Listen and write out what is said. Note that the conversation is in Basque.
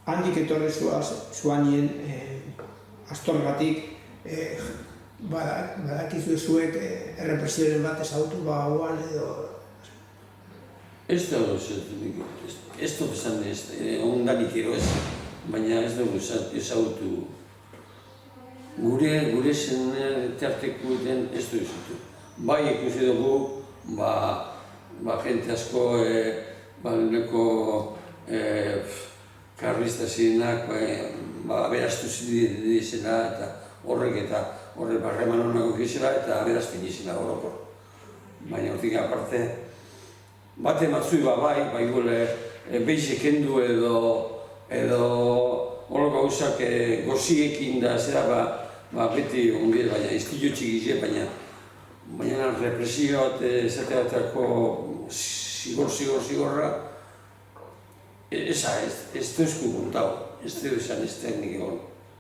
handik etorri zuanien astorgatik badakizu zuek errepresioaren bat ezagutu hauan edo... Ez da ez dut esan ondanik ero ez, baina ez dugu ezagutu. Gure zenetarteko den ez du ezagutu. Bai ikusi dugu, jente asko, karlista zirenak, aberaztu zidizela eta horrek barreman honako gizela eta aberazten gizela horoko. Baina hortik aparte, bate matzui bai gule behize kendu edo horoko gauzak goziekin da zera beti onbide, baina iztillo txikize, baina represio bat ezateatako zigorra ez duzku kontau, ez dut esan ez teknik egon.